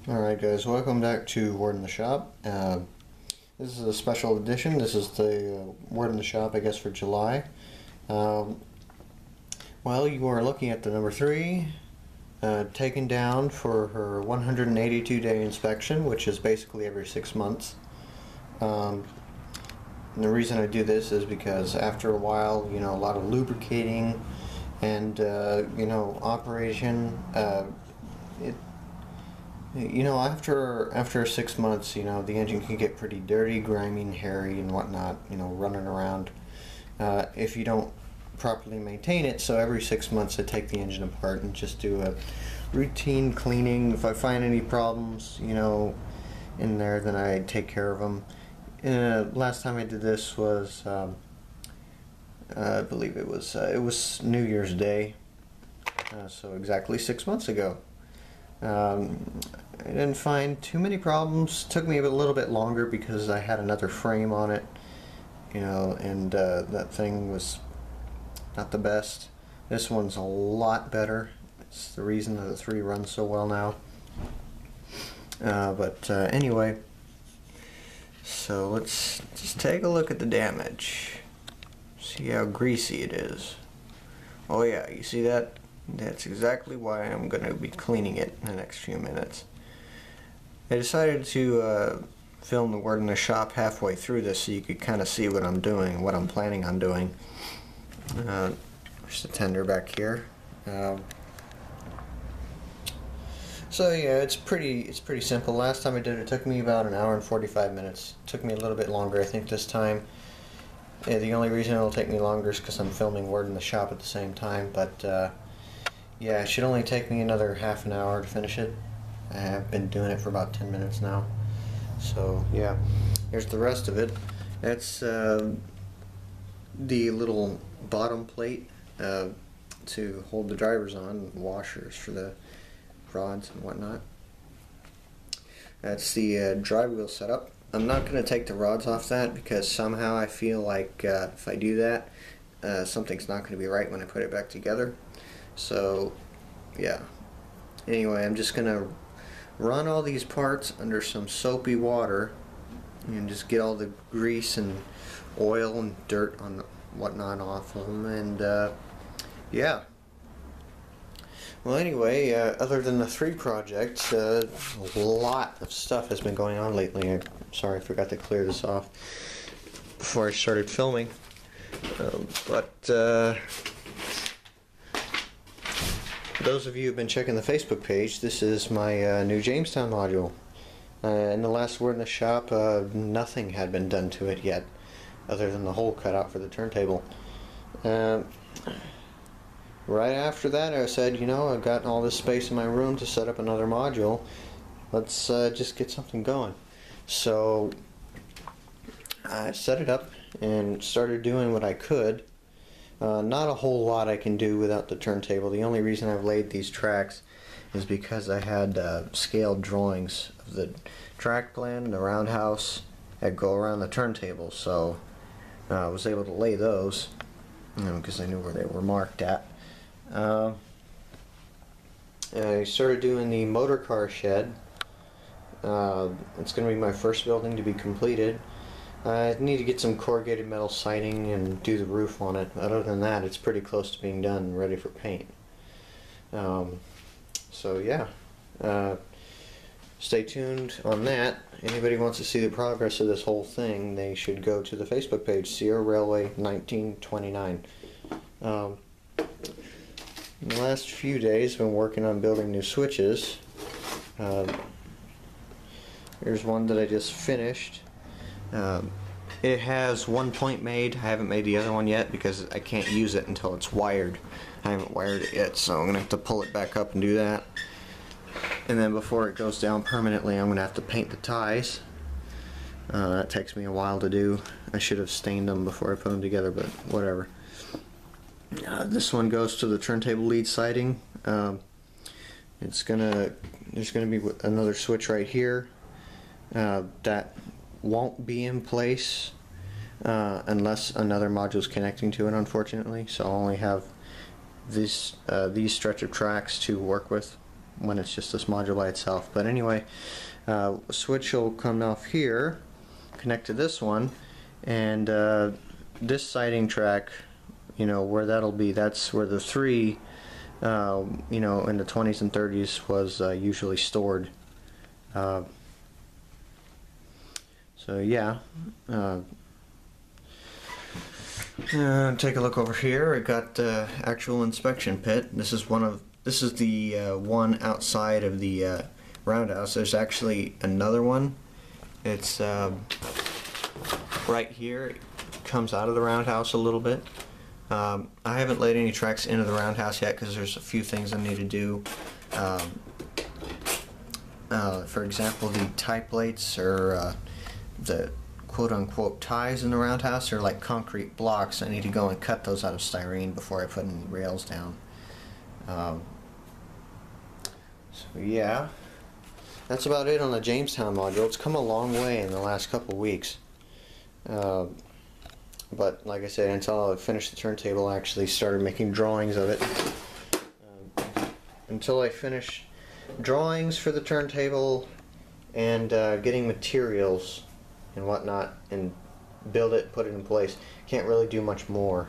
Alright guys, welcome back to Word in the Shop. This is a special edition. This is the Word in the Shop, I guess, for July. Well, you are looking at the number 3, taken down for her 182-day inspection, which is basically every 6 months. And the reason I do this is because after a while, a lot of lubricating and, operation, after 6 months, the engine can get pretty dirty, grimy, and hairy, and whatnot. Running around if you don't properly maintain it. So every 6 months, I take the engine apart and just do a routine cleaning. If I find any problems, in there, then I take care of them. Last time I did this was, I believe it was New Year's Day, so exactly 6 months ago. I didn't find too many problems. Took me a little bit longer because I had another frame on it, and that thing was not the best. This one's a lot better. It's the reason that the 3 runs so well now. Anyway, so let's just take a look at the damage. See how greasy it is. Oh yeah, you see that? That's exactly why I'm going to be cleaning it in the next few minutes. I decided to film the Word in the Shop halfway through this so you could kind of see what I'm doing, what I'm planning on doing. There's the tender back here. So yeah, it's pretty simple. Last time I did it, took me about an hour and 45 minutes. It took me a little bit longer, I think, this time. Yeah, the only reason it'll take me longer is because I'm filming Word in the Shop at the same time, but yeah, it should only take me another half an hour to finish it. I have been doing it for about 10 minutes now. So yeah, here's the rest of it. That's the little bottom plate to hold the drivers on, washers for the rods and whatnot. That's the drive wheel setup. I'm not going to take the rods off that because somehow I feel like if I do that, something's not going to be right when I put it back together. So yeah, anyway, I'm just going to run all these parts under some soapy water and just get all the grease and oil and dirt and whatnot off of them, and yeah. Well, anyway, other than the 3 projects, a lot of stuff has been going on lately. I'm sorry, I forgot to clear this off before I started filming. Those of you who've been checking the Facebook page, this is my new Jamestown module. In the last Word in the Shop, nothing had been done to it yet, other than the hole cut out for the turntable. Right after that, I said, I've got all this space in my room to set up another module. Let's just get something going. So I set it up and started doing what I could. Not a whole lot I can do without the turntable. The only reason I've laid these tracks is because I had scaled drawings of the track plan, the roundhouse that go around the turntable. So I was able to lay those because I knew where they were marked at. I started doing the motor car shed. It's going to be my first building to be completed. I need to get some corrugated metal siding and do the roof on it. Other than that, it's pretty close to being done and ready for paint. So yeah, stay tuned on that. Anybody wants to see the progress of this whole thing, they should go to the Facebook page, Sierra Railway 1929. In the last few days, I've been working on building new switches. Here's one that I just finished. It has one point made. I haven't made the other one yet because I can't use it until it's wired. I haven't wired it yet, so I'm going to have to pull it back up and do that. And then before it goes down permanently, I'm going to have to paint the ties. That takes me a while to do. I should have stained them before I put them together, but whatever. This one goes to the turntable lead siding. There's gonna be another switch right here that won't be in place unless another module is connecting to it, unfortunately. So I'll only have these stretch of tracks to work with. when it's just this module by itself. But anyway, switch will come off here, connect to this one, and this siding track, you know, where that'll be, that's where the 3, you know, in the 20s and 30s was usually stored. So yeah, take a look over here. I got the actual inspection pit. This is the one outside of the roundhouse. There's actually another one. It's right here. It comes out of the roundhouse a little bit. I haven't laid any tracks into the roundhouse yet because there's a few things I need to do. For example, the tie plates, or the quote-unquote ties in the roundhouse, are like concrete blocks. I need to go and cut those out of styrene before I put any rails down. So yeah, that's about it on the Jamestown module. It's come a long way in the last couple weeks. But like I said, until I finished the turntable, I actually started making drawings of it. Until I finish drawings for the turntable and getting materials and whatnot and build it, put it in place, can't really do much more.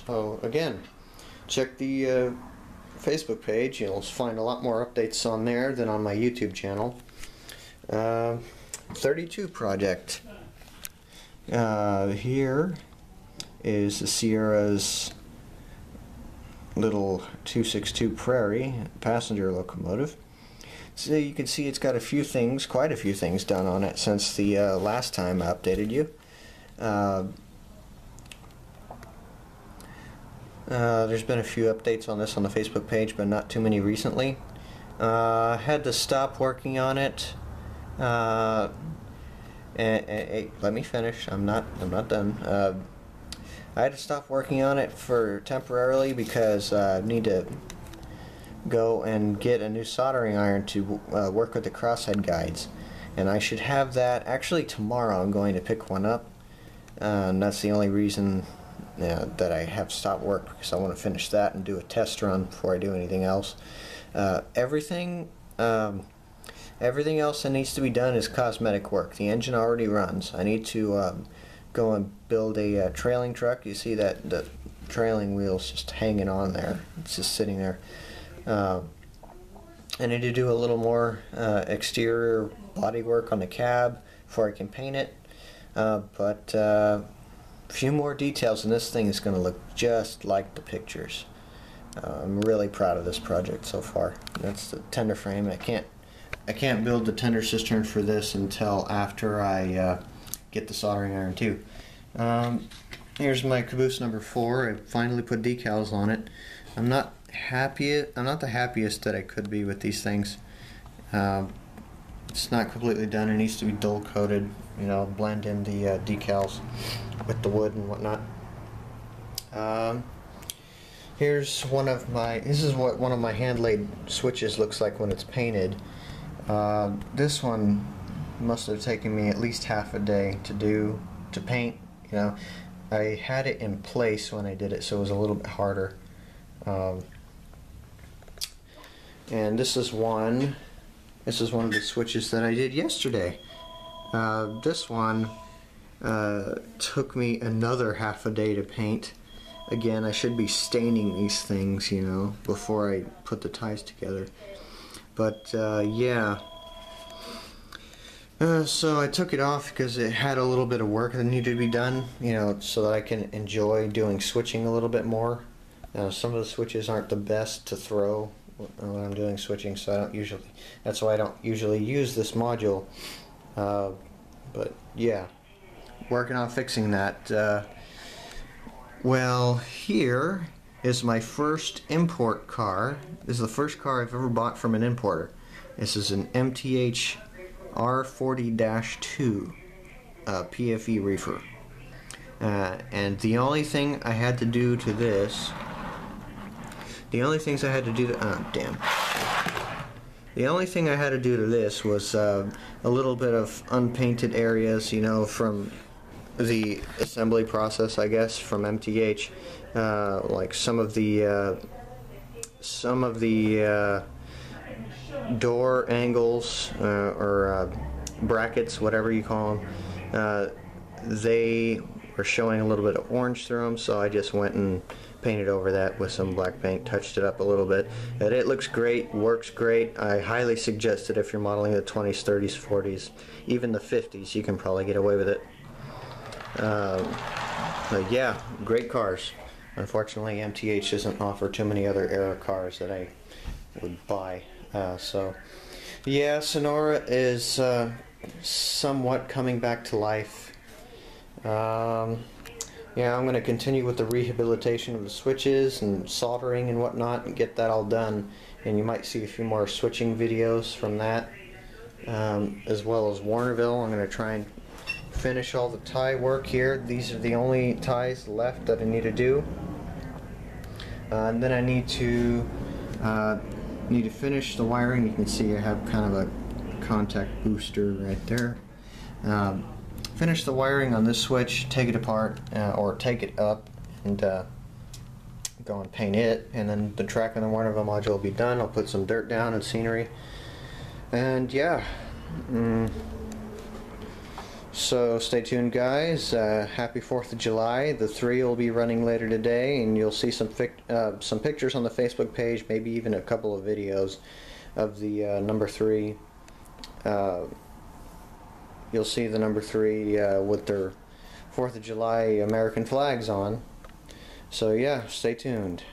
So again, check the Facebook page. You'll find a lot more updates on there than on my YouTube channel. 32 project. Here is the Sierra's little 262 Prairie passenger locomotive. So you can see it's got a few things, quite a few things done on it since the last time I updated you. There's been a few updates on this on the Facebook page, but not too many recently. Had to stop working on it. Let me finish. I'm not done. I had to stop working on it for temporarily because I need to go and get a new soldering iron to work with the crosshead guides, and I should have that actually tomorrow. I'm going to pick one up, and that's the only reason that I have stopped work, because I want to finish that and do a test run before I do anything else. Everything else that needs to be done is cosmetic work. The engine already runs. I need to go and build a trailing truck. You see that the trailing wheel's just hanging on there. It's just sitting there. I need to do a little more exterior body work on the cab before I can paint it. But a few more details, and this thing is going to look just like the pictures. I'm really proud of this project so far. That's the tender frame. I can't build the tender cistern for this until after I get the soldering iron too. Here's my caboose number 4. I finally put decals on it. I'm not the happiest that I could be with these things. It's not completely done. It needs to be dull coated, you know, blend in the decals with the wood and whatnot. Here's this is what one of my hand laid switches looks like when it's painted. This one must have taken me at least half a day to paint. You know, I had it in place when I did it, so it was a little bit harder. And this is one of the switches that I did yesterday. This one took me another half a day to paint. Again, I should be staining these things, you know, before I put the ties together. But yeah. So I took it off because it had a little bit of work that needed to be done, you know, so that I can enjoy doing switching a little bit more. Some of the switches aren't the best to throw when I'm doing switching, so that's why I don't usually use this module. But yeah, working on fixing that. Well, here is my first import car. This is the first car I've ever bought from an importer. This is an MTH R40-2 PFE reefer. And the only thing I had to do to this, the only thing I had to do to this was a little bit of unpainted areas, you know, from the assembly process, I guess, from MTH, like some of the some of the door angles or brackets, whatever you call them, they were showing a little bit of orange through them, so I just went and painted over that with some black paint, touched it up a little bit, and it looks great, works great. I highly suggest it if you're modeling the 20s, 30s, 40s, even the 50s. You can probably get away with it. But yeah, great cars. Unfortunately, MTH doesn't offer too many other era cars that I would buy. So yeah, Sonora is somewhat coming back to life. Yeah, I'm going to continue with the rehabilitation of the switches and soldering and whatnot and get that all done. And you might see a few more switching videos from that, as well as Warnerville. I'm going to try and finish all the tie work here. These are the only ties left that I need to do. And then I need to finish the wiring. You can see I have kind of a contact booster right there. Finish the wiring on this switch, take it apart, or take it up and go and paint it, and then the track on the Warnerville module will be done. I'll put some dirt down and scenery, and yeah. So stay tuned, guys. Happy 4th of July. The 3 will be running later today, and you'll see some pictures on the Facebook page, maybe even a couple of videos of the number 3. You'll see the number 3 with their 4th of July American flags on. So yeah, stay tuned.